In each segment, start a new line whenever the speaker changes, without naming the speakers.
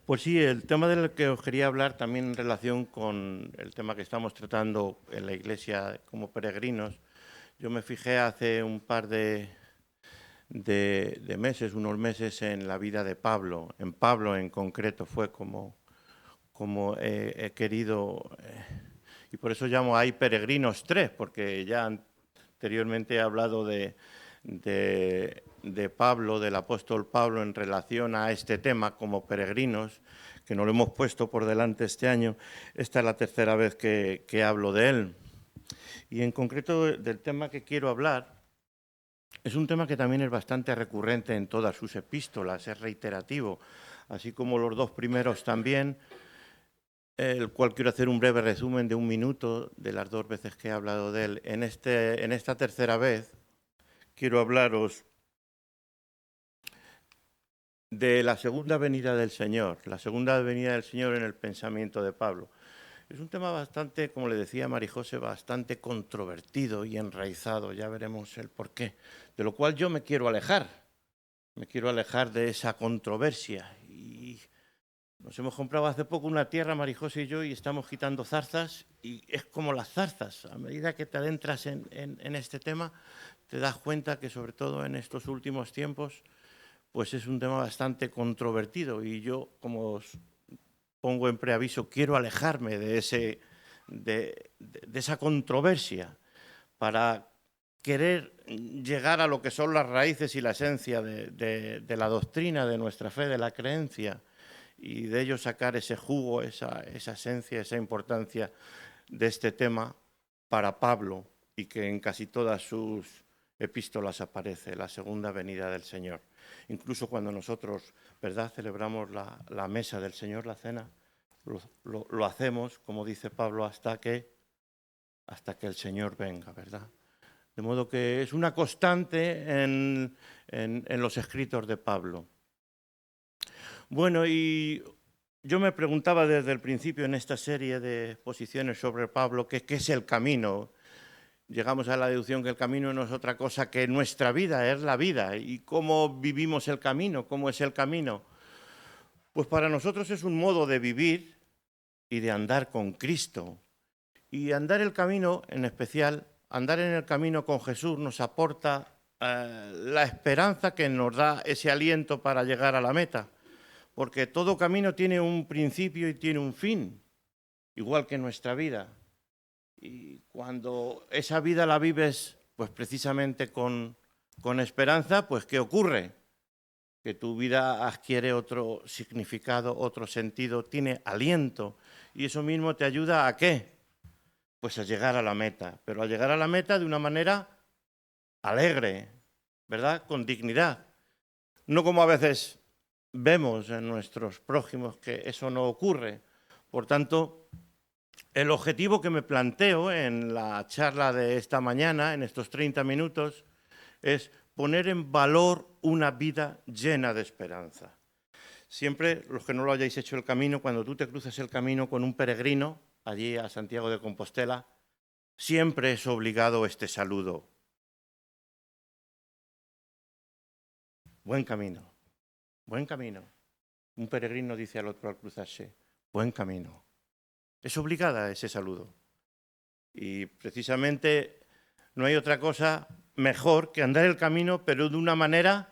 Pues sí, el tema del que os quería hablar también en relación con el tema que estamos tratando en la Iglesia como peregrinos. Yo me fijé hace un par de meses, unos meses, en la vida de Pablo. En Pablo en concreto fue como he querido, y por eso llamo ahí Peregrinos 3, porque ya anteriormente he hablado de Pablo, del apóstol Pablo, en relación a este tema como peregrinos, que nos lo hemos puesto por delante este año. Esta es la tercera vez que hablo de él. Y en concreto del tema que quiero hablar, es un tema que también es bastante recurrente en todas sus epístolas, es reiterativo, así como los dos primeros también, el cual quiero hacer un breve resumen de 1 minuto de las 2 veces que he hablado de él. En esta tercera vez quiero hablaros de la segunda venida del Señor, la segunda venida del Señor en el pensamiento de Pablo. Es un tema bastante, como le decía Marijose, bastante controvertido y enraizado, ya veremos el porqué, de lo cual yo me quiero alejar de esa controversia. Y nos hemos comprado hace poco una tierra, Marijose y yo, y estamos quitando zarzas, y es como las zarzas, a medida que te adentras en este tema, te das cuenta que sobre todo en estos últimos tiempos, pues es un tema bastante controvertido, y yo, como os pongo en preaviso, quiero alejarme de esa controversia para querer llegar a lo que son las raíces y la esencia de la doctrina, de nuestra fe, de la creencia, y de ello sacar ese jugo, esa esencia, esa importancia de este tema para Pablo, y que en casi todas sus epístolas aparece la segunda venida del Señor. Incluso cuando nosotros, ¿verdad?, celebramos la mesa del Señor, la cena, lo hacemos, como dice Pablo, hasta que el Señor venga, ¿verdad? De modo que es una constante en los escritos de Pablo. Bueno, y yo me preguntaba desde el principio en esta serie de exposiciones sobre Pablo, ¿qué es el camino? Llegamos a la deducción que el camino no es otra cosa que nuestra vida, es la vida. ¿Y cómo vivimos el camino? ¿Cómo es el camino? Pues para nosotros es un modo de vivir y de andar con Cristo. Y andar el camino, en especial, andar en el camino con Jesús nos aporta la esperanza que nos da ese aliento para llegar a la meta. Porque todo camino tiene un principio y tiene un fin, igual que nuestra vida. Y cuando esa vida la vives, pues precisamente con esperanza, pues ¿qué ocurre? Que tu vida adquiere otro significado, otro sentido, tiene aliento. Y eso mismo te ayuda ¿a qué? Pues a llegar a la meta, pero a llegar a la meta de una manera alegre, ¿verdad? Con dignidad. No como a veces vemos en nuestros prójimos que eso no ocurre. Por tanto, el objetivo que me planteo en la charla de esta mañana, en estos 30 minutos, es poner en valor una vida llena de esperanza. Siempre, los que no lo hayáis hecho el camino, cuando tú te cruzas el camino con un peregrino, allí a Santiago de Compostela, siempre es obligado este saludo. Buen camino, buen camino. Un peregrino dice al otro al cruzarse, buen camino. Es obligada ese saludo. Y precisamente no hay otra cosa mejor que andar el camino, pero de una manera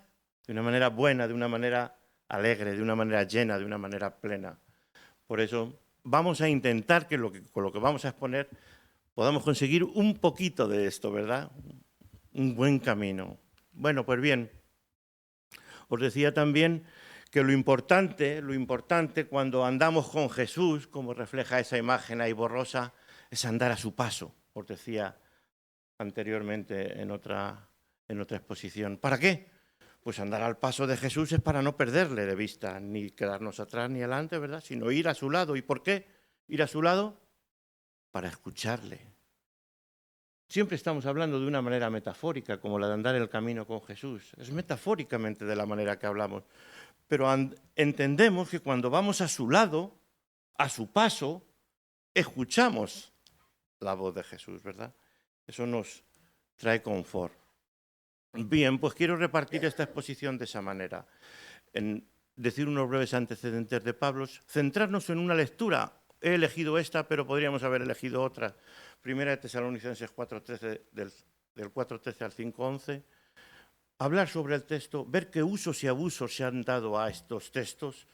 buena, de una manera alegre, de una manera llena, de una manera plena. Por eso vamos a intentar que con lo que vamos a exponer podamos conseguir un poquito de esto, ¿verdad? Un buen camino. Bueno, pues bien, os decía también que lo importante cuando andamos con Jesús, como refleja esa imagen ahí borrosa, es andar a su paso, os decía anteriormente en otra exposición. ¿Para qué? Pues andar al paso de Jesús es para no perderle de vista, ni quedarnos atrás ni adelante, ¿verdad? Sino ir a su lado. ¿Y por qué ir a su lado? Para escucharle. Siempre estamos hablando de una manera metafórica, como la de andar el camino con Jesús. Es metafóricamente de la manera que hablamos. Pero entendemos que cuando vamos a su lado, a su paso, escuchamos la voz de Jesús, ¿verdad? Eso nos trae confort. Bien, pues quiero repartir esta exposición de esa manera. decir unos breves antecedentes de Pablo, centrarnos en una lectura. He elegido esta, pero podríamos haber elegido otra. Primera de Tesalonicenses 4:13, del 4:13 al 5:11. Hablar sobre el texto, ver qué usos y abusos se han dado a estos textos,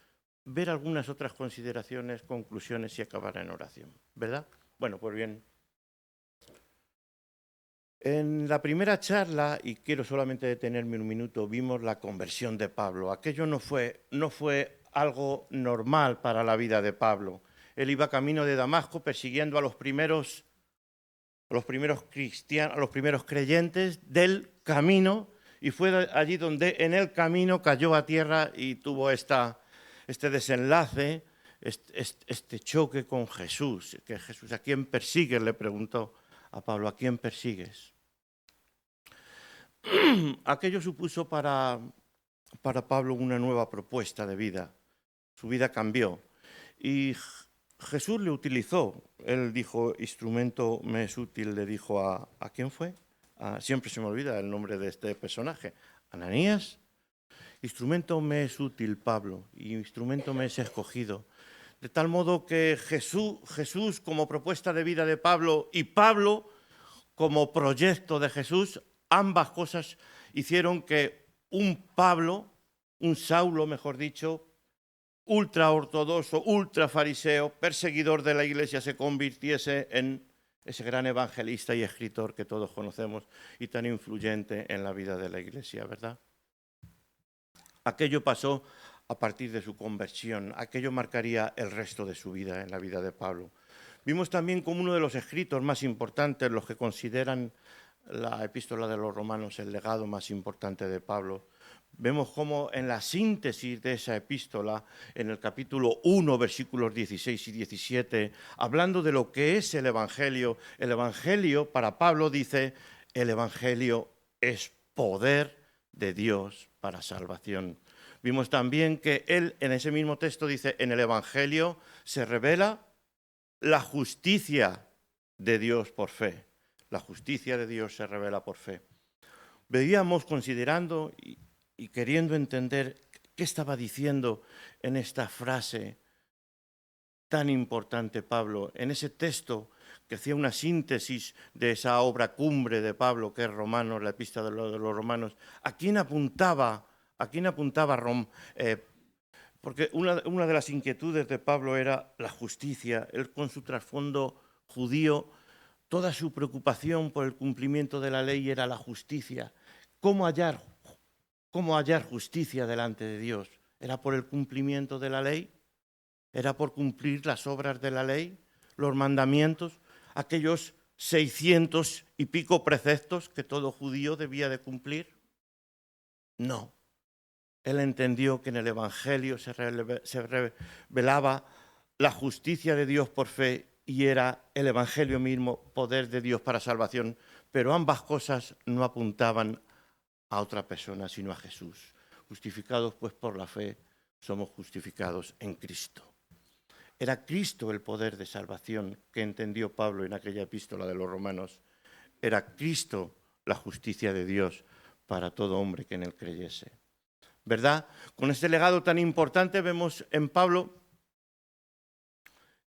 ver algunas otras consideraciones, conclusiones y acabar en oración. ¿Verdad? Bueno, pues bien. En la primera charla, y quiero solamente detenerme un minuto, vimos la conversión de Pablo. Aquello no fue algo normal para la vida de Pablo. Él iba camino de Damasco persiguiendo a los primeros cristianos, a los primeros creyentes del camino, y fue allí donde en el camino cayó a tierra y tuvo este desenlace, este choque con Jesús. Que Jesús, ¿a quién persigues?, le preguntó a Pablo, ¿a quién persigues? Aquello supuso para Pablo una nueva propuesta de vida. Su vida cambió y Jesús le utilizó. Él dijo, instrumento me es útil, le dijo ¿a quién fue? Siempre se me olvida el nombre de este personaje. Ananías. Instrumento me es útil, Pablo, y instrumento me es escogido. De tal modo que Jesús como propuesta de vida de Pablo y Pablo como proyecto de Jesús, ambas cosas hicieron que un Pablo, un Saulo, mejor dicho, ultra ortodoxo, ultra fariseo, perseguidor de la Iglesia, se convirtiese en ese gran evangelista y escritor que todos conocemos y tan influyente en la vida de la Iglesia, ¿verdad? Aquello pasó a partir de su conversión, aquello marcaría el resto de su vida en la vida de Pablo. Vimos también como uno de los escritos más importantes, los que consideran la epístola de los Romanos el legado más importante de Pablo. Vemos cómo en la síntesis de esa epístola, en el capítulo 1, versículos 16 y 17, hablando de lo que es el Evangelio para Pablo dice, el Evangelio es poder de Dios para salvación. Vimos también que él en ese mismo texto dice, en el Evangelio se revela la justicia de Dios por fe. La justicia de Dios se revela por fe. Veíamos, considerando y queriendo entender qué estaba diciendo en esta frase tan importante Pablo, en ese texto que hacía una síntesis de esa obra cumbre de Pablo, que es Romanos, la epístola de los Romanos. ¿A quién apuntaba? Porque una de las inquietudes de Pablo era la justicia. Él, con su trasfondo judío, toda su preocupación por el cumplimiento de la ley era la justicia. ¿Cómo hallar justicia delante de Dios? ¿Era por el cumplimiento de la ley? ¿Era por cumplir las obras de la ley? ¿Los mandamientos? ¿Aquellos 600 y pico preceptos que todo judío debía de cumplir? No. Él entendió que en el Evangelio se revelaba la justicia de Dios por fe y era el Evangelio mismo poder de Dios para salvación, pero ambas cosas no apuntaban a otra persona sino a Jesús. Justificados pues por la fe, somos justificados en Cristo. Era Cristo el poder de salvación que entendió Pablo en aquella epístola de los Romanos. Era Cristo la justicia de Dios para todo hombre que en él creyese. ¿Verdad? Con este legado tan importante vemos en Pablo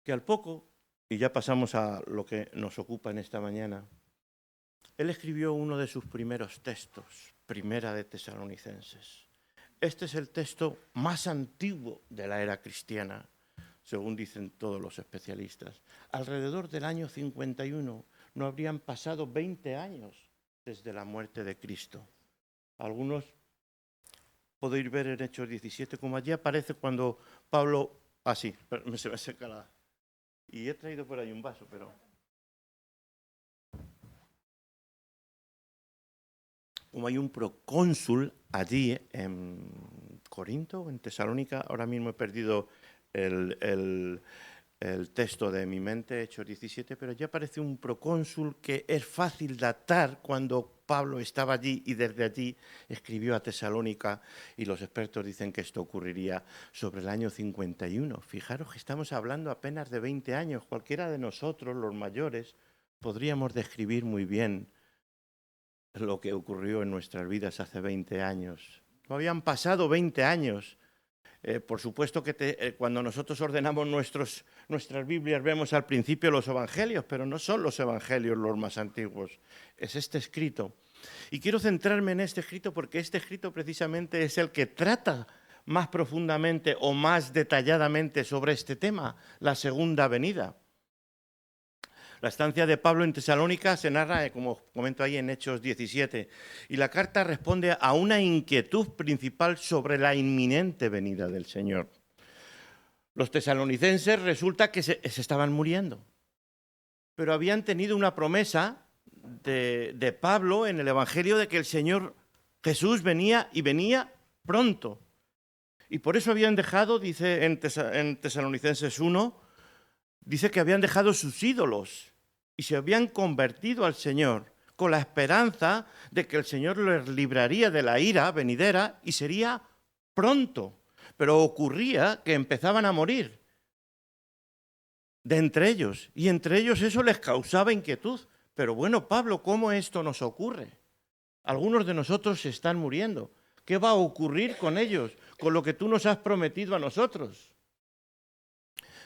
que al poco, y ya pasamos a lo que nos ocupa en esta mañana, él escribió uno de sus primeros textos, Primera de Tesalonicenses. Este es el texto más antiguo de la era cristiana, según dicen todos los especialistas. Alrededor del año 51, no habrían pasado 20 años desde la muerte de Cristo. Algunos podéis ver en Hechos 17, como allí aparece cuando Pablo... sí, se me seca la... Y he traído por ahí un vaso, pero... Como hay un procónsul allí en Corinto, en Tesalónica, ahora mismo he perdido el texto de mi mente, Hechos 17, pero ya aparece un procónsul que es fácil datar cuando Pablo estaba allí y desde allí escribió a Tesalónica, y los expertos dicen que esto ocurriría sobre el año 51. Fijaros que estamos hablando apenas de 20 años. Cualquiera de nosotros, los mayores, podríamos describir muy bien lo que ocurrió en nuestras vidas hace 20 años. No habían pasado 20 años. Por supuesto que cuando nosotros ordenamos nuestras Biblias vemos al principio los evangelios, pero no son los evangelios los más antiguos, es este escrito. Y quiero centrarme en este escrito porque este escrito precisamente es el que trata más profundamente o más detalladamente sobre este tema, la segunda venida. La estancia de Pablo en Tesalónica se narra, como comento ahí, en Hechos 17, y la carta responde a una inquietud principal sobre la inminente venida del Señor. Los tesalonicenses resulta que se estaban muriendo, pero habían tenido una promesa de Pablo en el Evangelio de que el Señor Jesús venía y venía pronto. Y por eso habían dejado, dice en Tesalonicenses 1, dice que habían dejado sus ídolos y se habían convertido al Señor con la esperanza de que el Señor les libraría de la ira venidera y sería pronto. Pero ocurría que empezaban a morir de entre ellos, y entre ellos eso les causaba inquietud. Pero bueno, Pablo, ¿cómo esto nos ocurre? Algunos de nosotros se están muriendo. ¿Qué va a ocurrir con ellos, con lo que tú nos has prometido a nosotros?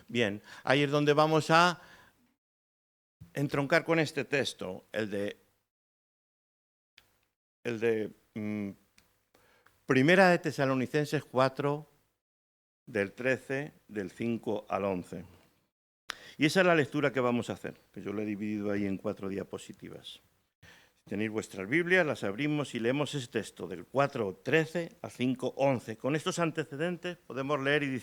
Bien, ahí es donde vamos a entroncar con este texto, el de Primera de Tesalonicenses 4, del 13, del 5 al 11. Y esa es la lectura que vamos a hacer, que yo lo he dividido ahí en 4 diapositivas. Si tenéis vuestras Biblias, las abrimos y leemos este texto, del 4, 13 al 5, 11. Con estos antecedentes podemos leer y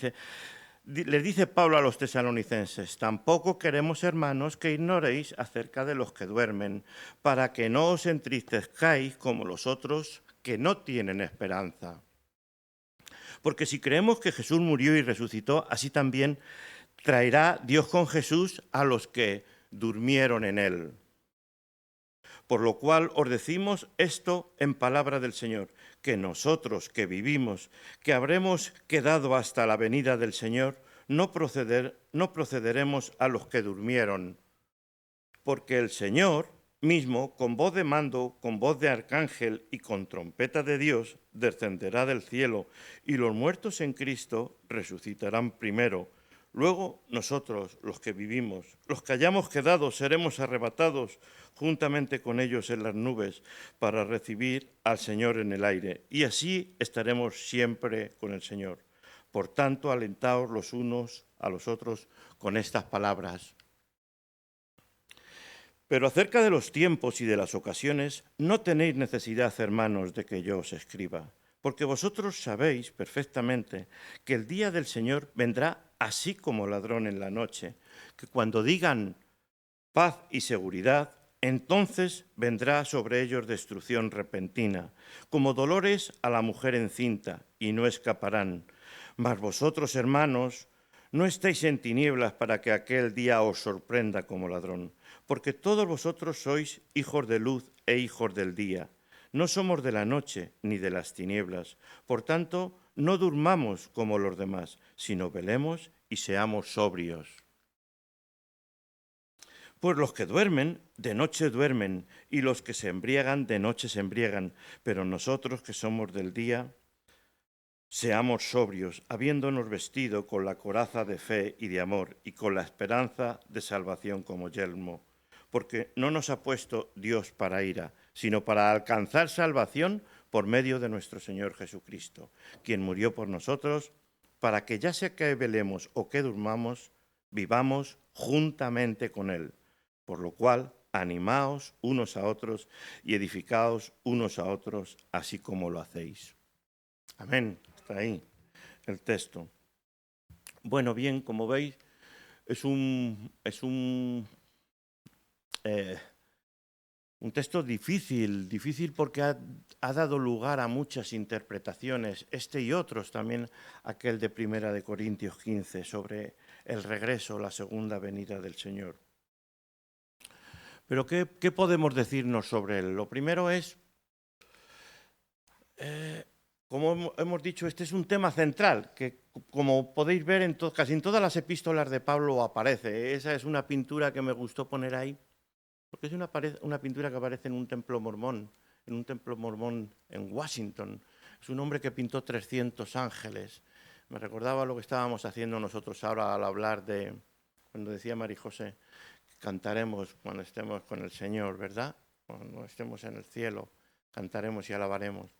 les dice Pablo a los tesalonicenses: tampoco queremos, hermanos, que ignoréis acerca de los que duermen, para que no os entristezcáis como los otros que no tienen esperanza. Porque si creemos que Jesús murió y resucitó, así también traerá Dios con Jesús a los que durmieron en él. Por lo cual os decimos esto en palabra del Señor, que nosotros que vivimos, que habremos quedado hasta la venida del Señor, no procederemos a los que durmieron. Porque el Señor mismo, con voz de mando, con voz de arcángel y con trompeta de Dios, descenderá del cielo, y los muertos en Cristo resucitarán primero. Luego nosotros, los que vivimos, los que hayamos quedado, seremos arrebatados juntamente con ellos en las nubes para recibir al Señor en el aire. Y así estaremos siempre con el Señor. Por tanto, alentaos los unos a los otros con estas palabras. Pero acerca de los tiempos y de las ocasiones, no tenéis necesidad, hermanos, de que yo os escriba, porque vosotros sabéis perfectamente que el día del Señor vendrá así como ladrón en la noche, que cuando digan paz y seguridad, entonces vendrá sobre ellos destrucción repentina, como dolores a la mujer encinta, y no escaparán. Mas vosotros, hermanos, no estáis en tinieblas para que aquel día os sorprenda como ladrón, porque todos vosotros sois hijos de luz e hijos del día. No somos de la noche ni de las tinieblas. Por tanto, no durmamos como los demás, sino velemos y seamos sobrios. Pues los que duermen, de noche duermen, y los que se embriagan, de noche se embriagan. Pero nosotros que somos del día, seamos sobrios, habiéndonos vestido con la coraza de fe y de amor, y con la esperanza de salvación como yelmo. Porque no nos ha puesto Dios para ira, sino para alcanzar salvación por medio de nuestro Señor Jesucristo, quien murió por nosotros, para que ya sea que velemos o que durmamos, vivamos juntamente con Él. Por lo cual, animaos unos a otros y edificaos unos a otros, así como lo hacéis. Amén. Está ahí el texto. Bueno, bien, como veis, es un texto difícil porque ha dado lugar a muchas interpretaciones, este y otros, también aquel de Primera de Corintios 15, sobre el regreso, la segunda venida del Señor. Pero ¿qué podemos decirnos sobre él? Lo primero es, como hemos dicho, este es un tema central, que como podéis ver casi en todas las epístolas de Pablo aparece. Esa es una pintura que me gustó poner ahí, porque es una pintura que aparece en un templo mormón en Washington. Es un hombre que pintó 300 ángeles. Me recordaba lo que estábamos haciendo nosotros ahora al hablar de, cuando decía María José, que cantaremos cuando estemos con el Señor, ¿verdad? Cuando estemos en el cielo, cantaremos y alabaremos.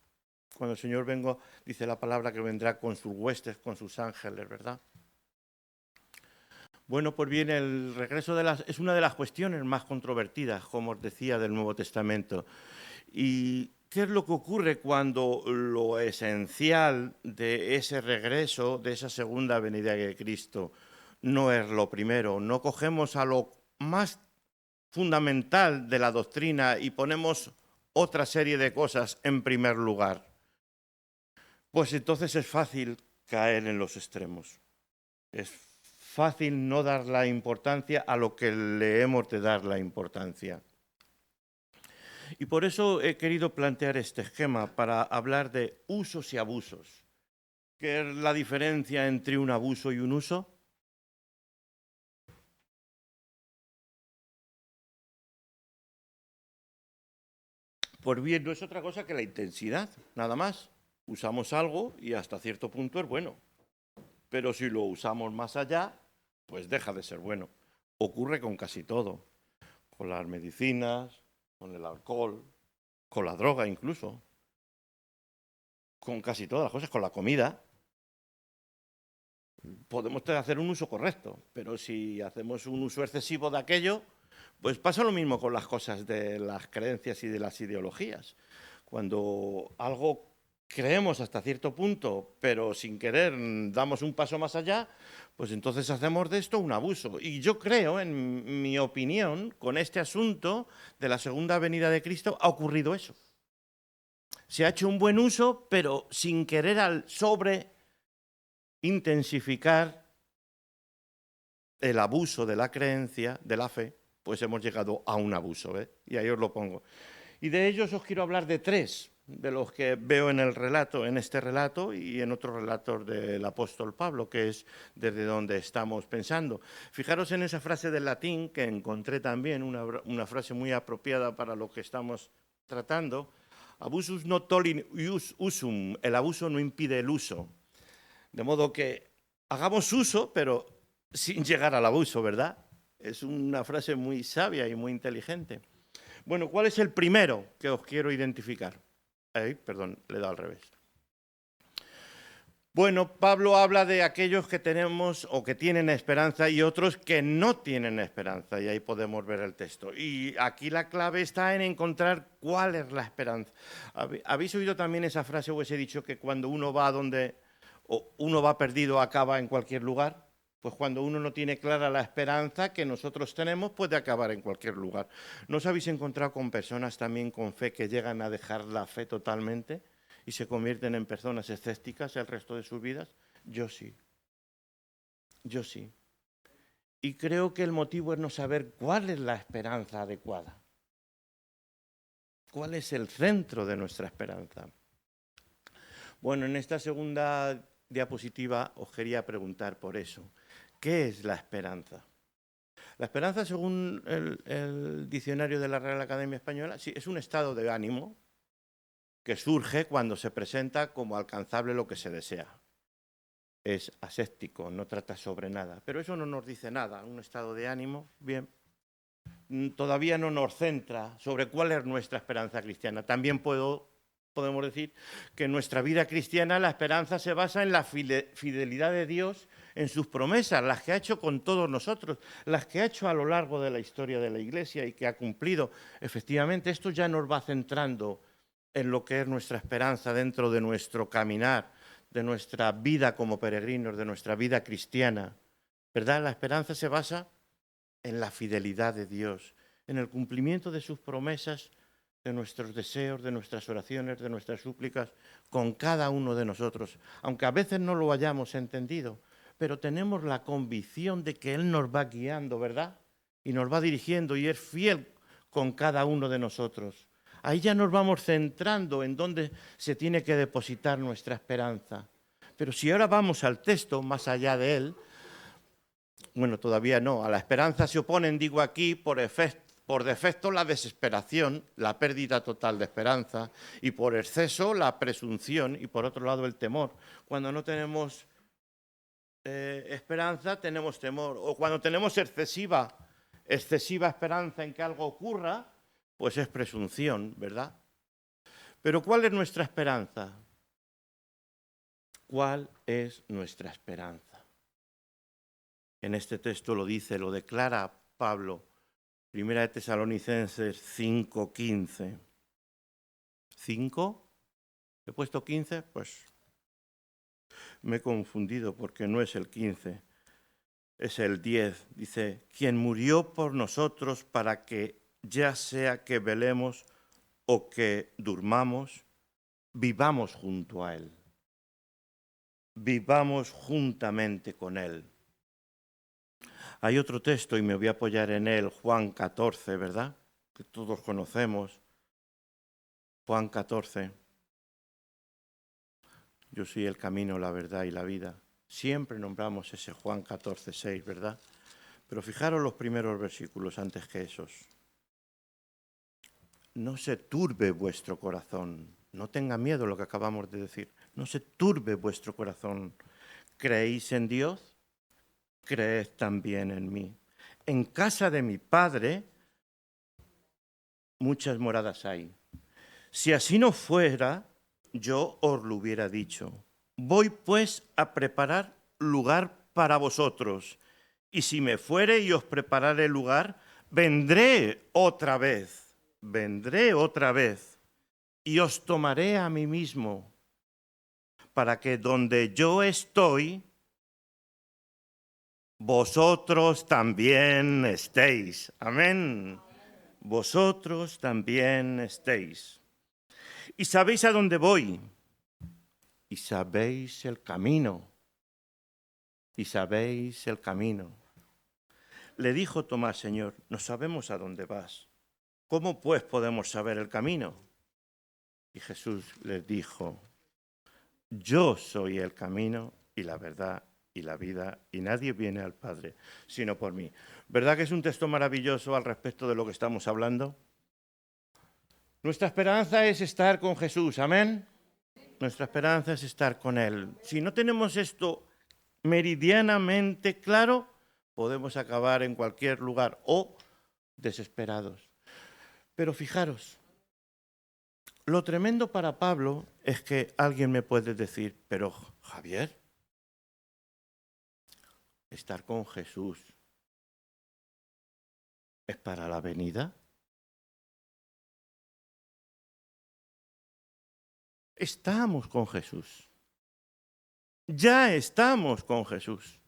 Cuando el Señor venga, dice la palabra que vendrá con sus huestes, con sus ángeles, ¿verdad? Bueno, pues bien, el regreso es una de las cuestiones más controvertidas, como os decía, del Nuevo Testamento. ¿Y qué es lo que ocurre cuando lo esencial de ese regreso, de esa segunda venida de Cristo, no es lo primero? No cogemos a lo más fundamental de la doctrina y ponemos otra serie de cosas en primer lugar. Pues entonces es fácil caer en los extremos. Es fácil no dar la importancia a lo que le hemos de dar la importancia. Y por eso he querido plantear este esquema para hablar de usos y abusos. ¿Qué es la diferencia entre un abuso y un uso? Pues bien, no es otra cosa que la intensidad, nada más. Usamos algo y hasta cierto punto es bueno. Pero si lo usamos más allá, pues deja de ser bueno. Ocurre con casi todo. Con las medicinas, con el alcohol, con la droga incluso. Con casi todas las cosas, con la comida. Podemos hacer un uso correcto, pero si hacemos un uso excesivo de aquello, pues pasa lo mismo con las cosas de las creencias y de las ideologías. Cuando algo creemos hasta cierto punto, pero sin querer damos un paso más allá, pues entonces hacemos de esto un abuso. Y yo creo, en mi opinión, con este asunto de la segunda venida de Cristo ha ocurrido eso. Se ha hecho un buen uso, pero sin querer al intensificar el abuso de la creencia, de la fe, pues hemos llegado a un abuso, ¿eh? Y ahí os lo pongo. Y de ellos os quiero hablar de tres, de los que veo en el relato, en este relato y en otros relatos del apóstol Pablo, que es desde donde estamos pensando. Fijaros en esa frase del latín que encontré también, una frase muy apropiada para lo que estamos tratando. Abusus not tollit ius usum, el abuso no impide el uso. De modo que hagamos uso, pero sin llegar al abuso, ¿verdad? Es una frase muy sabia y muy inteligente. Bueno, ¿cuál es el primero que os quiero identificar? Perdón, le he dado al revés. Bueno, Pablo habla de aquellos que tenemos o que tienen esperanza y otros que no tienen esperanza, y ahí podemos ver el texto. Y aquí la clave está en encontrar cuál es la esperanza. ¿Habéis oído también esa frase o ese dicho que cuando uno va donde uno va perdido acaba en cualquier lugar? Pues cuando uno no tiene clara la esperanza que nosotros tenemos, puede acabar en cualquier lugar. ¿No os habéis encontrado con personas también con fe que llegan a dejar la fe totalmente y se convierten en personas escépticas el resto de sus vidas? Yo sí. Yo sí. Y creo que el motivo es no saber cuál es la esperanza adecuada. ¿Cuál es el centro de nuestra esperanza? Bueno, en esta segunda diapositiva os quería preguntar por eso. ¿Qué es la esperanza? La esperanza, según el diccionario de la Real Academia Española, sí, es un estado de ánimo que surge cuando se presenta como alcanzable lo que se desea. Es aséptico, no trata sobre nada. Pero eso no nos dice nada. Un estado de ánimo, bien, todavía no nos centra sobre cuál es nuestra esperanza cristiana. También podemos decir que en nuestra vida cristiana la esperanza se basa en la fidelidad de Dios, en sus promesas, las que ha hecho con todos nosotros, las que ha hecho a lo largo de la historia de la Iglesia y que ha cumplido. Efectivamente, esto ya nos va centrando en lo que es nuestra esperanza dentro de nuestro caminar, de nuestra vida como peregrinos, de nuestra vida cristiana. ¿Verdad? La esperanza se basa en la fidelidad de Dios, en el cumplimiento de sus promesas, de nuestros deseos, de nuestras oraciones, de nuestras súplicas, con cada uno de nosotros, aunque a veces no lo hayamos entendido, pero tenemos la convicción de que Él nos va guiando, ¿verdad? Y nos va dirigiendo y es fiel con cada uno de nosotros. Ahí ya nos vamos centrando en dónde se tiene que depositar nuestra esperanza. Pero si ahora vamos al texto, más allá de él, bueno, todavía no, a la esperanza se oponen, digo aquí, por defecto la desesperación, la pérdida total de esperanza, y por exceso la presunción y por otro lado el temor. Cuando no tenemos esperanza tenemos temor. O cuando tenemos excesiva esperanza en que algo ocurra, pues es presunción, ¿verdad? Pero ¿cuál es nuestra esperanza? ¿Cuál es nuestra esperanza? En este texto lo dice, lo declara Pablo, 1 Tesalonicenses 5:15. ¿5? ¿He puesto 15? Pues me he confundido porque no es el 15, es el 10. Dice, quien murió por nosotros para que ya sea que velemos o que durmamos, vivamos junto a Él. Vivamos juntamente con Él. Hay otro texto y me voy a apoyar en él, Juan 14, ¿verdad? Que todos conocemos. Juan 14. Yo soy el camino, la verdad y la vida. Siempre nombramos ese Juan 14, 6, ¿verdad? Pero fijaros los primeros versículos antes que esos. No se turbe vuestro corazón. No tenga miedo lo que acabamos de decir. No se turbe vuestro corazón. ¿Creéis en Dios? Creed también en mí. En casa de mi Padre muchas moradas hay. Si así no fuera, yo os lo hubiera dicho. Voy pues a preparar lugar para vosotros. Y si me fuere y os prepararé lugar, vendré otra vez y os tomaré a mí mismo, para que donde yo estoy, vosotros también estéis. Amén. Vosotros también estéis. Y sabéis a dónde voy. Y sabéis el camino. Y sabéis el camino. Le dijo Tomás, Señor, no sabemos a dónde vas. ¿Cómo pues podemos saber el camino? Y Jesús les dijo, yo soy el camino y la verdad y la vida, y nadie viene al Padre sino por mí. ¿Verdad que es un texto maravilloso al respecto de lo que estamos hablando? Nuestra esperanza es estar con Jesús, amén. Nuestra esperanza es estar con Él. Si no tenemos esto meridianamente claro, podemos acabar en cualquier lugar o desesperados. Pero fijaros, lo tremendo para Pablo es que alguien me puede decir, pero Javier, estar con Jesús es para la venida. Estamos con Jesús. Ya estamos con Jesús.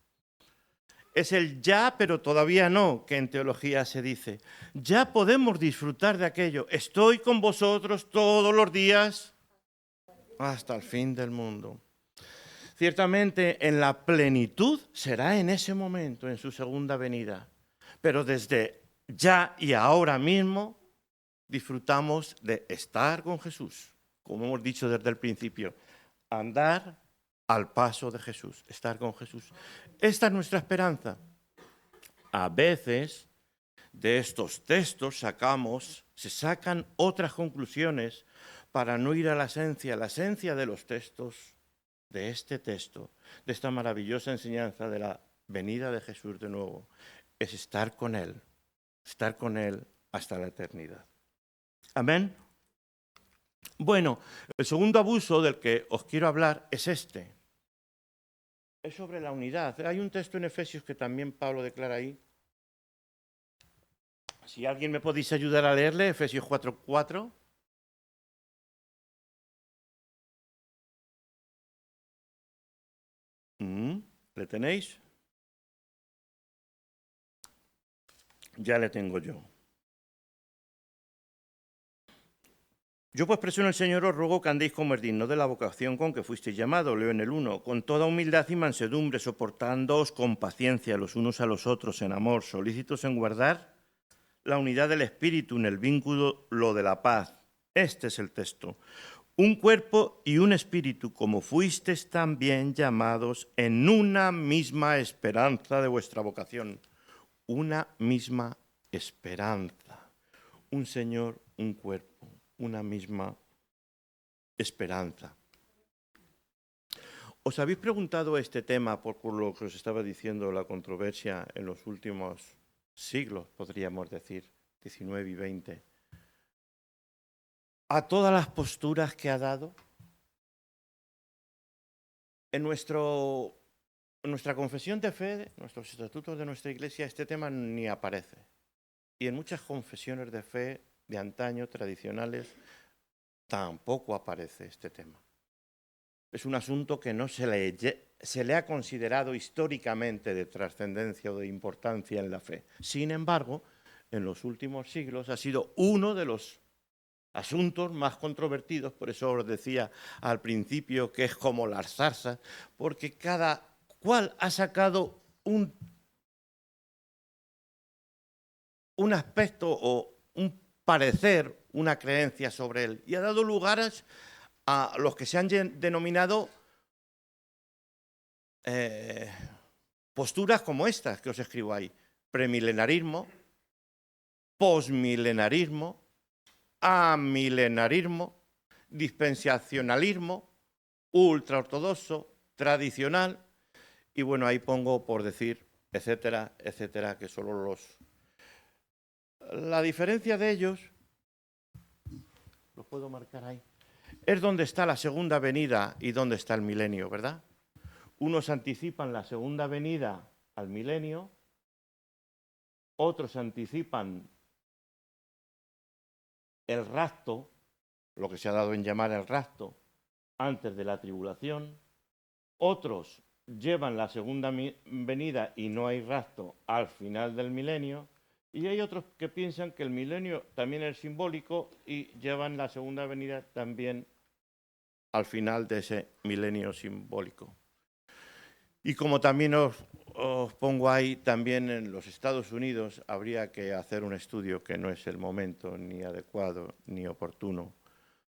Es el ya, pero todavía no, que en teología se dice. Ya podemos disfrutar de aquello. Estoy con vosotros todos los días hasta el fin del mundo. Ciertamente en la plenitud será en ese momento, en su segunda venida. Pero desde ya y ahora mismo disfrutamos de estar con Jesús. Como hemos dicho desde el principio, andar al paso de Jesús, estar con Jesús. Esta es nuestra esperanza. A veces de estos textos se sacan otras conclusiones para no ir a la esencia de los textos, de este texto, de esta maravillosa enseñanza de la venida de Jesús de nuevo, es estar con Él hasta la eternidad. Amén. Bueno, el segundo abuso del que os quiero hablar es este. Es sobre la unidad. Hay un texto en Efesios que también Pablo declara ahí. Si alguien me podéis ayudar a leerle, Efesios 4:4. ¿Le tenéis? Ya le tengo yo. Yo pues preso en el Señor os ruego que andéis como es digno de la vocación con que fuisteis llamados, leo en el 1, con toda humildad y mansedumbre, soportándoos con paciencia los unos a los otros en amor, solícitos en guardar la unidad del Espíritu en el vínculo de la paz. Este es el texto. Un cuerpo y un espíritu, como fuisteis también llamados en una misma esperanza de vuestra vocación. Una misma esperanza. Un Señor, un cuerpo, una misma esperanza. ¿Os habéis preguntado este tema por lo que os estaba diciendo, la controversia en los últimos siglos, podríamos decir, 19 y 20? A todas las posturas que ha dado en nuestra confesión de fe, nuestros estatutos de nuestra Iglesia, este tema ni aparece. Y en muchas confesiones de fe de antaño, tradicionales, tampoco aparece este tema. Es un asunto que no se le ha considerado históricamente de trascendencia o de importancia en la fe. Sin embargo, en los últimos siglos ha sido uno de los asuntos más controvertidos, por eso os decía al principio que es como las zarzas, porque cada cual ha sacado un aspecto o un parecer, una creencia sobre él, y ha dado lugares a los que se han denominado posturas como estas que os escribo ahí: premilenarismo, posmilenarismo, amilenarismo, dispensacionalismo, ultraortodoxo, tradicional, y bueno, ahí pongo por decir, etcétera, etcétera, que solo la diferencia de ellos, lo puedo marcar ahí, es dónde está la segunda venida y dónde está el milenio, ¿verdad? Unos anticipan la segunda venida al milenio, otros anticipan el rapto, lo que se ha dado en llamar el rapto, antes de la tribulación, otros llevan la segunda venida y no hay rapto al final del milenio, y hay otros que piensan que el milenio también es simbólico y llevan la segunda venida también al final de ese milenio simbólico. Y como también os pongo ahí, también en los Estados Unidos habría que hacer un estudio que no es el momento ni adecuado ni oportuno.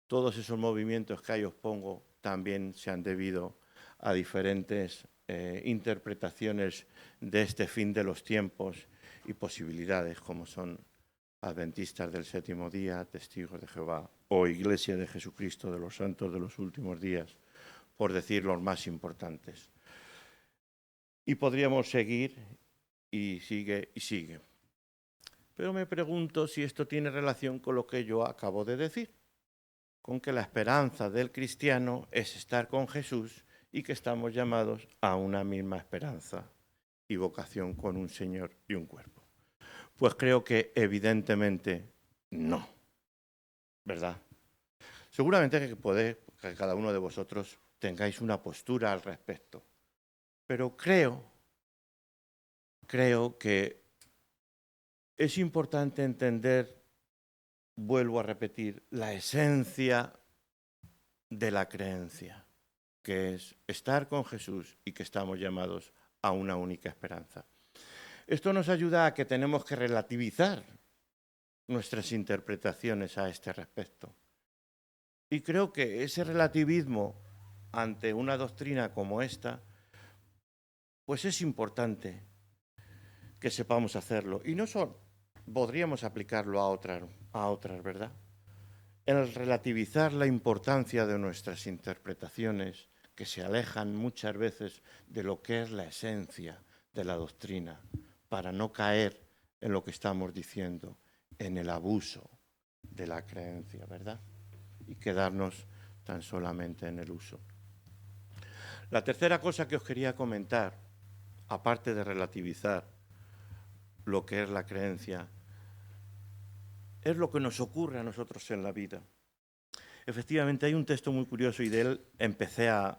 Todos esos movimientos que ahí os pongo también se han debido a diferentes interpretaciones de este fin de los tiempos y posibilidades, como son adventistas del séptimo día, testigos de Jehová o Iglesia de Jesucristo de los Santos de los Últimos Días, por decir los más importantes. Y podríamos seguir y sigue y sigue. Pero me pregunto si esto tiene relación con lo que yo acabo de decir, con que la esperanza del cristiano es estar con Jesús y que estamos llamados a una misma esperanza y vocación con un Señor y un cuerpo. Pues creo que evidentemente no, ¿verdad? Seguramente que cada uno de vosotros tengáis una postura al respecto, pero creo que es importante entender, vuelvo a repetir, la esencia de la creencia, que es estar con Jesús y que estamos llamados a una única esperanza. Esto nos ayuda a que tenemos que relativizar nuestras interpretaciones a este respecto. Y creo que ese relativismo ante una doctrina como esta, pues es importante que sepamos hacerlo. Y no solo podríamos aplicarlo a otras, ¿verdad? El relativizar la importancia de nuestras interpretaciones, que se alejan muchas veces de lo que es la esencia de la doctrina, para no caer en lo que estamos diciendo, en el abuso de la creencia, ¿verdad? Y quedarnos tan solamente en el uso. La tercera cosa que os quería comentar, aparte de relativizar lo que es la creencia, es lo que nos ocurre a nosotros en la vida. Efectivamente, hay un texto muy curioso y de él empecé a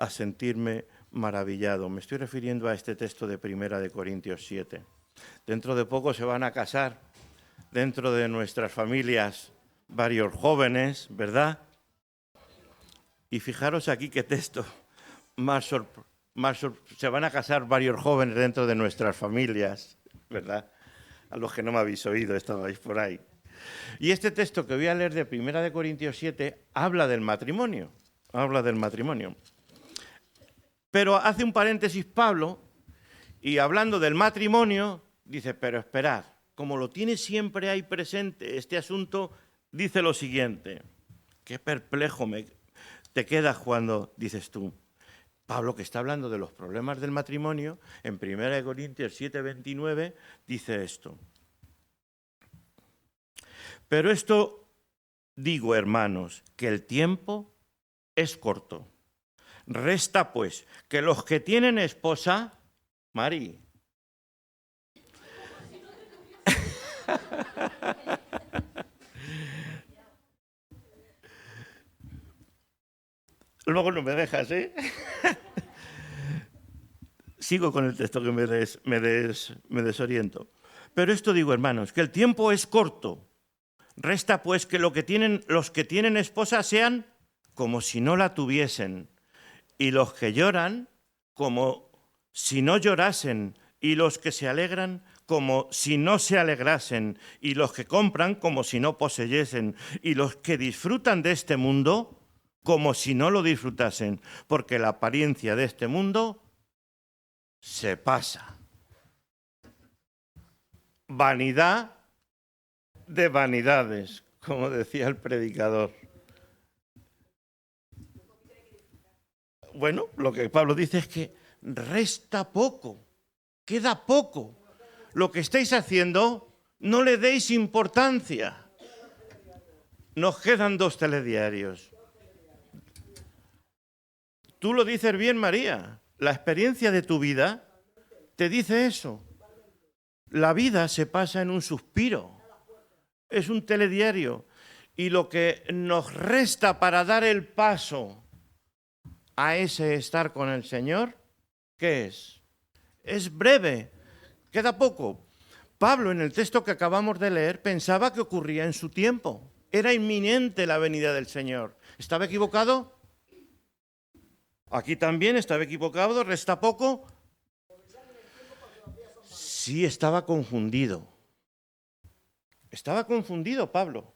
sentirme maravillado. Me estoy refiriendo a este texto de 1 Corintios 7. Dentro de poco se van a casar, dentro de nuestras familias, varios jóvenes, ¿verdad? Y fijaros aquí qué texto se van a casar varios jóvenes dentro de nuestras familias, ¿verdad? A los que no me habéis oído, estabais por ahí. Y este texto que voy a leer de 1 Corintios 7 habla del matrimonio. Pero hace un paréntesis Pablo y hablando del matrimonio dice, pero esperad, como lo tiene siempre ahí presente este asunto, dice lo siguiente. Qué perplejo te quedas cuando dices tú, Pablo, que está hablando de los problemas del matrimonio, en 1 Corintios 7:29, dice esto. Pero esto digo, hermanos, que el tiempo es corto. Resta, pues, que los que tienen esposa, Mari, luego no me dejas, ¿eh? Sigo con el texto que me desoriento. Pero esto digo, hermanos, que el tiempo es corto. Resta, pues, que los que tienen esposa sean como si no la tuviesen, y los que lloran como si no llorasen, y los que se alegran como si no se alegrasen, y los que compran como si no poseyesen, y los que disfrutan de este mundo como si no lo disfrutasen, porque la apariencia de este mundo se pasa. Vanidad de vanidades, como decía el predicador. Bueno, lo que Pablo dice es que resta poco, queda poco. Lo que estáis haciendo, no le deis importancia. Nos quedan 2 telediarios. Tú lo dices bien, María. La experiencia de tu vida te dice eso. La vida se pasa en un suspiro. Es un telediario. Y lo que nos resta para dar el paso a ese estar con el Señor, ¿qué es? Es breve, queda poco. Pablo, en el texto que acabamos de leer, pensaba que ocurría en su tiempo. Era inminente la venida del Señor. ¿Estaba equivocado? Aquí también estaba equivocado, resta poco. Sí, estaba confundido. Estaba confundido Pablo,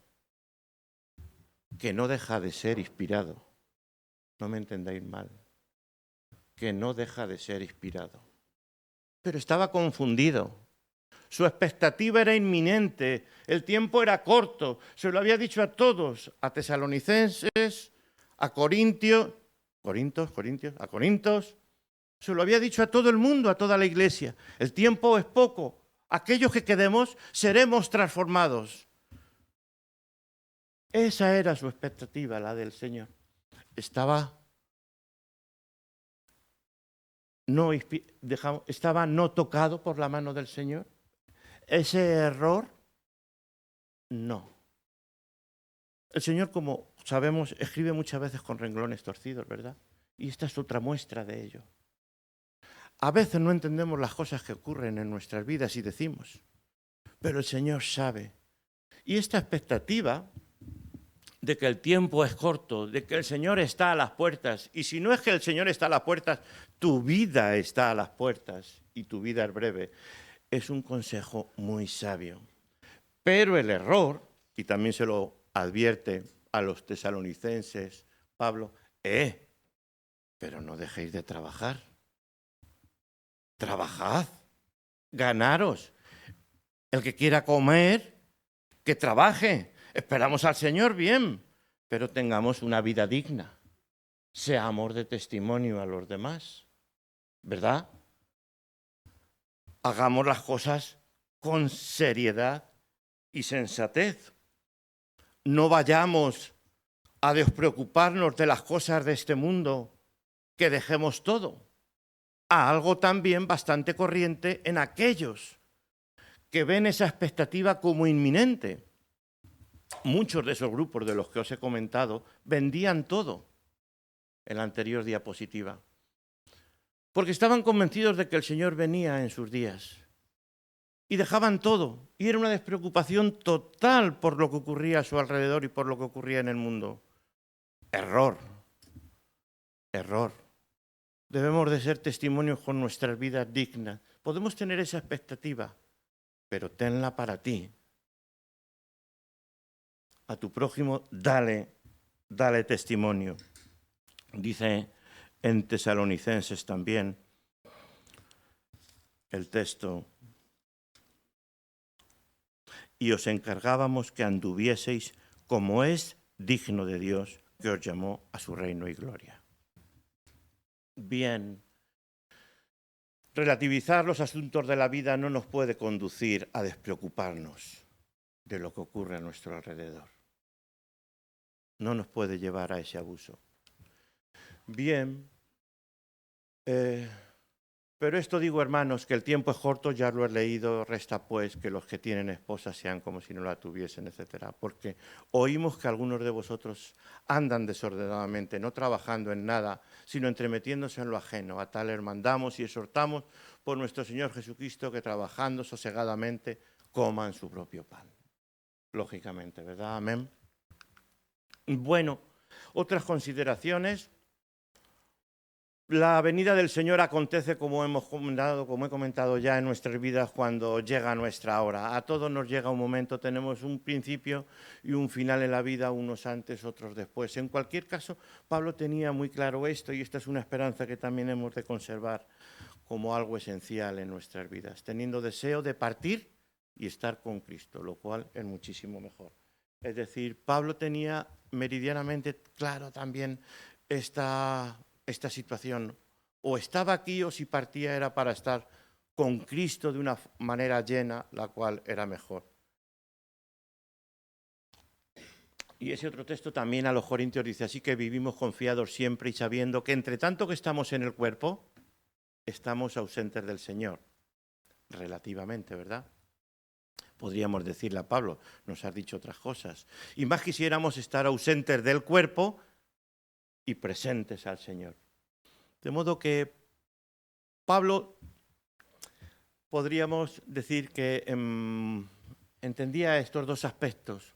que no deja de ser inspirado. No me entendáis mal. Que no deja de ser inspirado. Pero estaba confundido. Su expectativa era inminente, el tiempo era corto. Se lo había dicho a todos, a tesalonicenses, a Corintios, se lo había dicho a todo el mundo, a toda la iglesia. El tiempo es poco. Aquellos que quedemos seremos transformados. Esa era su expectativa, la del Señor. Estaba no tocado por la mano del Señor. Ese error, no. El Señor, como sabemos, escribe muchas veces con renglones torcidos, ¿verdad? Y esta es otra muestra de ello. A veces no entendemos las cosas que ocurren en nuestras vidas y decimos, pero el Señor sabe. Y esta expectativa de que el tiempo es corto, de que el Señor está a las puertas, y si no es que el Señor está a las puertas, tu vida está a las puertas y tu vida es breve, es un consejo muy sabio. Pero el error, y también se lo advierte a los tesalonicenses, Pablo, pero no dejéis de trabajar. Trabajad, ganaros. El que quiera comer, que trabaje. Esperamos al Señor, bien, pero tengamos una vida digna. Seamos de testimonio a los demás, ¿verdad? Hagamos las cosas con seriedad y sensatez. No vayamos a despreocuparnos de las cosas de este mundo, que dejemos todo. A algo también bastante corriente en aquellos que ven esa expectativa como inminente. Muchos de esos grupos de los que os he comentado vendían todo en la anterior diapositiva, porque estaban convencidos de que el Señor venía en sus días y dejaban todo, y era una despreocupación total por lo que ocurría a su alrededor y por lo que ocurría en el mundo. Error. Debemos de ser testimonios con nuestras vidas dignas. Podemos tener esa expectativa, pero tenla para ti. A tu prójimo, dale testimonio. Dice en Tesalonicenses también el texto, y os encargábamos que anduvieseis como es digno de Dios, que os llamó a su reino y gloria. Bien, relativizar los asuntos de la vida no nos puede conducir a despreocuparnos de lo que ocurre a nuestro alrededor. No nos puede llevar a ese abuso. Bien, pero esto digo, hermanos, que el tiempo es corto, ya lo he leído, resta pues que los que tienen esposa sean como si no la tuviesen, etcétera. Porque oímos que algunos de vosotros andan desordenadamente, no trabajando en nada, sino entremetiéndose en lo ajeno. A tal mandamos y exhortamos por nuestro Señor Jesucristo que trabajando sosegadamente coman su propio pan. Lógicamente, ¿verdad? Amén. Bueno, otras consideraciones. La venida del Señor acontece, como he comentado ya, en nuestras vidas cuando llega nuestra hora. A todos nos llega un momento, tenemos un principio y un final en la vida, unos antes, otros después. En cualquier caso, Pablo tenía muy claro esto y esta es una esperanza que también hemos de conservar como algo esencial en nuestras vidas, teniendo deseo de partir y estar con Cristo, lo cual es muchísimo mejor. Es decir, Pablo tenía meridianamente claro también esta situación, o estaba aquí o si partía era para estar con Cristo de una manera llena, la cual era mejor. Y ese otro texto también a los Corintios dice, así que vivimos confiados siempre y sabiendo que entre tanto que estamos en el cuerpo, estamos ausentes del Señor, relativamente, ¿verdad? Podríamos decirle a Pablo, nos has dicho otras cosas. Y más quisiéramos estar ausentes del cuerpo y presentes al Señor. De modo que Pablo, podríamos decir que entendía estos dos aspectos,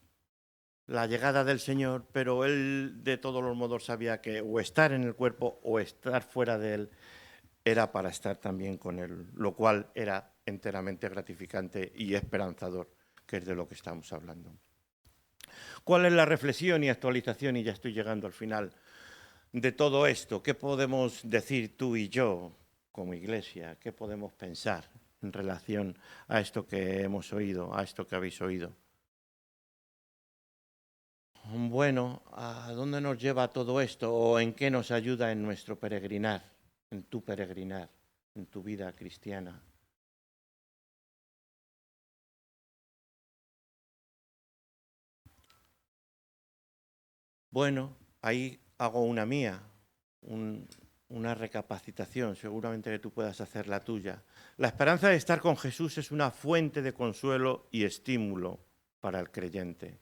la llegada del Señor, pero él de todos los modos sabía que o estar en el cuerpo o estar fuera de él era para estar también con él, lo cual era enteramente gratificante y esperanzador, que es de lo que estamos hablando. ¿Cuál es la reflexión y actualización? Y ya estoy llegando al final de todo esto. ¿Qué podemos decir tú y yo como iglesia? ¿Qué podemos pensar en relación a esto que hemos oído, a esto que habéis oído? Bueno, ¿a dónde nos lleva todo esto o en qué nos ayuda en nuestro peregrinar, en tu peregrinar, en tu vida cristiana? Bueno, ahí hago una mía, una recapacitación, seguramente que tú puedas hacer la tuya. La esperanza de estar con Jesús es una fuente de consuelo y estímulo para el creyente,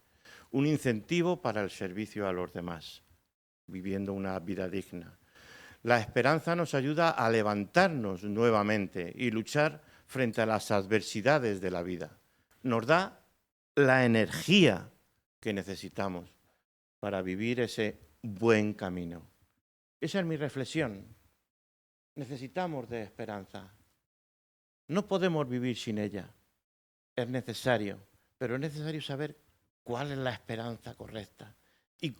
un incentivo para el servicio a los demás, viviendo una vida digna. La esperanza nos ayuda a levantarnos nuevamente y luchar frente a las adversidades de la vida. Nos da la energía que necesitamos para vivir ese buen camino. Esa es mi reflexión. Necesitamos de esperanza. No podemos vivir sin ella. Es necesario, pero es necesario saber cuál es la esperanza correcta y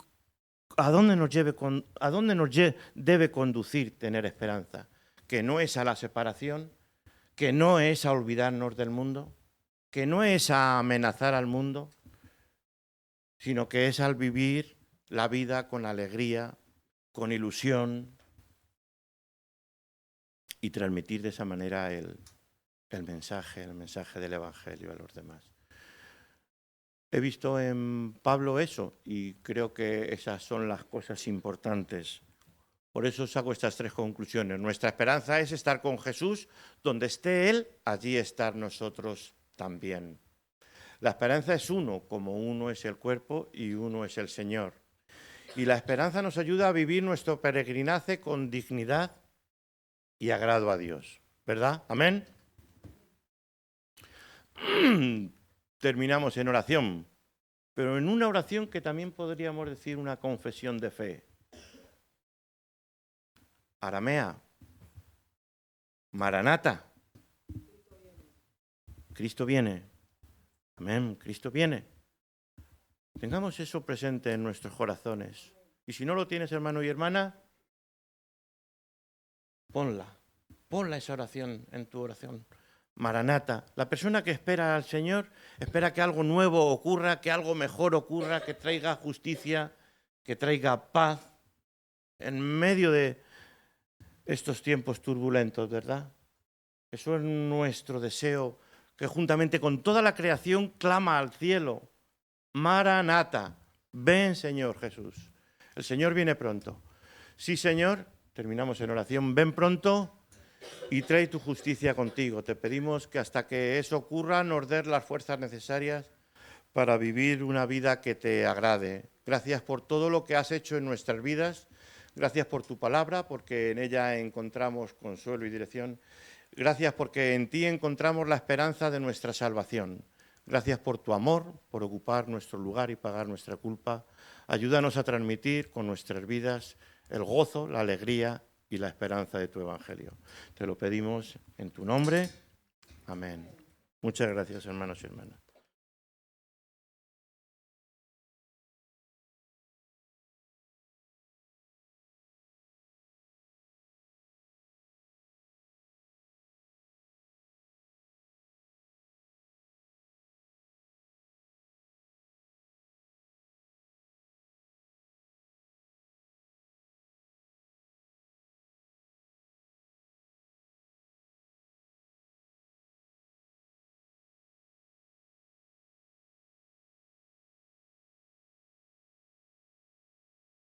a dónde nos debe conducir tener esperanza, que no es a la separación, que no es a olvidarnos del mundo, que no es a amenazar al mundo, sino que es al vivir la vida con alegría, con ilusión y transmitir de esa manera el mensaje del Evangelio a los demás. He visto en Pablo eso y creo que esas son las cosas importantes. Por eso os hago estas tres conclusiones. Nuestra esperanza es estar con Jesús, donde esté Él, allí estar nosotros también. La esperanza es uno, como uno es el cuerpo y uno es el Señor. Y la esperanza nos ayuda a vivir nuestro peregrinaje con dignidad y agrado a Dios. ¿Verdad? Amén. Terminamos en oración, pero en una oración que también podríamos decir una confesión de fe. Aramea, Maranata, Cristo viene. Amén, Cristo viene. Tengamos eso presente en nuestros corazones. Y si no lo tienes, hermano y hermana, ponla esa oración en tu oración. Maranata, la persona que espera al Señor, espera que algo nuevo ocurra, que algo mejor ocurra, que traiga justicia, que traiga paz en medio de estos tiempos turbulentos, ¿verdad? Eso es nuestro deseo, que juntamente con toda la creación clama al cielo. Maranata, ven Señor Jesús. El Señor viene pronto. Sí, Señor, terminamos en oración, ven pronto y trae tu justicia contigo. Te pedimos que hasta que eso ocurra nos des las fuerzas necesarias para vivir una vida que te agrade. Gracias por todo lo que has hecho en nuestras vidas. Gracias por tu palabra, porque en ella encontramos consuelo y dirección. Gracias porque en ti encontramos la esperanza de nuestra salvación. Gracias por tu amor, por ocupar nuestro lugar y pagar nuestra culpa. Ayúdanos a transmitir con nuestras vidas el gozo, la alegría y la esperanza de tu Evangelio. Te lo pedimos en tu nombre. Amén. Muchas gracias, hermanos y hermanas.